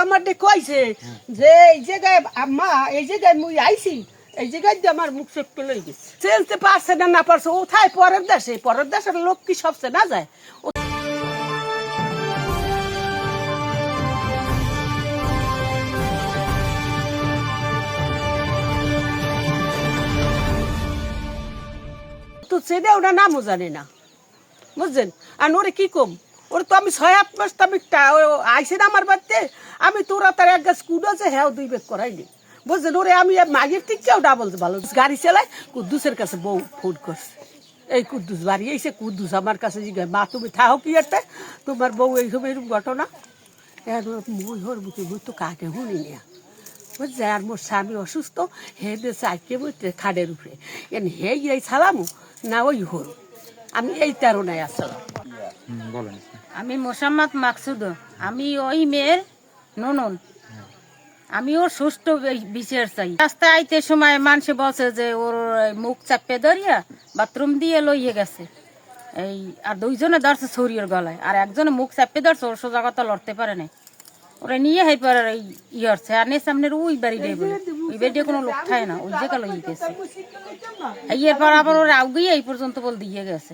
আমার কইছে যে এই জায়গায় আম্মা এই জায়গায় মুই আইছি এই জায়গায় দিয়ে আমার মুখ চোখ লই গেছে চলতে পারছে না পারছে ওথায় পরের দেশের লোক কি সবচেয়ে না যায় তো চেনে ওটা নামও জানে না বুঝছেন আর ওরে কি কম ওরে তো আমি 6-8 মাস তো আমি আইসি না আমার বাড়িতে আমি তোরা তার এক গাছ কুড আছে হ্যাঁ 2 বেগ করাইনি বুঝছেন ওরে আমি মাগের টিকটাও ডাবল ভালো গাড়ি চালাই কুদ্দুসের কাছে বউ ফোন করছে এই কুদ্দুস বাড়ি এসে কুদ্দুস আমার কাছে জিজ্ঞাসা মা তুমি থাও কি একটা তোমার বউ এইসব এরকম ঘটনা মই হর বুঝি বই তো কাকে শুনি না বুঝছে আর মোর স্বামী অসুস্থ হে দেশে আইকে বইতে খাডের উপরে এন হে এই ছালামু না ওই হর আমি এই তারনায় আসলাম আমি মোসাম্মদ মাকসুদ আমি ওই মেয়ের ননদ আমি ওর সুষ্ঠু বিচার চাই রাস্তায় আইতে সময় মানুষে বলছে যে ওর মুখ চাপে ধরিয়া বাথরুম দিয়ে লইয়ে গেছে এই আর 2 জনে ধরছে শরীরের গলায় আর একজনে মুখ চাপে ধরছে ওর সোজা কথা লড়তে পারে না ওরা নিয়ে হাই পারে ই হচ্ছে আর সামনের ওই বাড়ি দিয়ে বলে ওই বাড়ি কোনো লোক থাকে না ওই জায়গা লইয়ে গেছে এরপর আবার ওরা আউগিয়ে এই পর্যন্ত বল দিয়ে গেছে।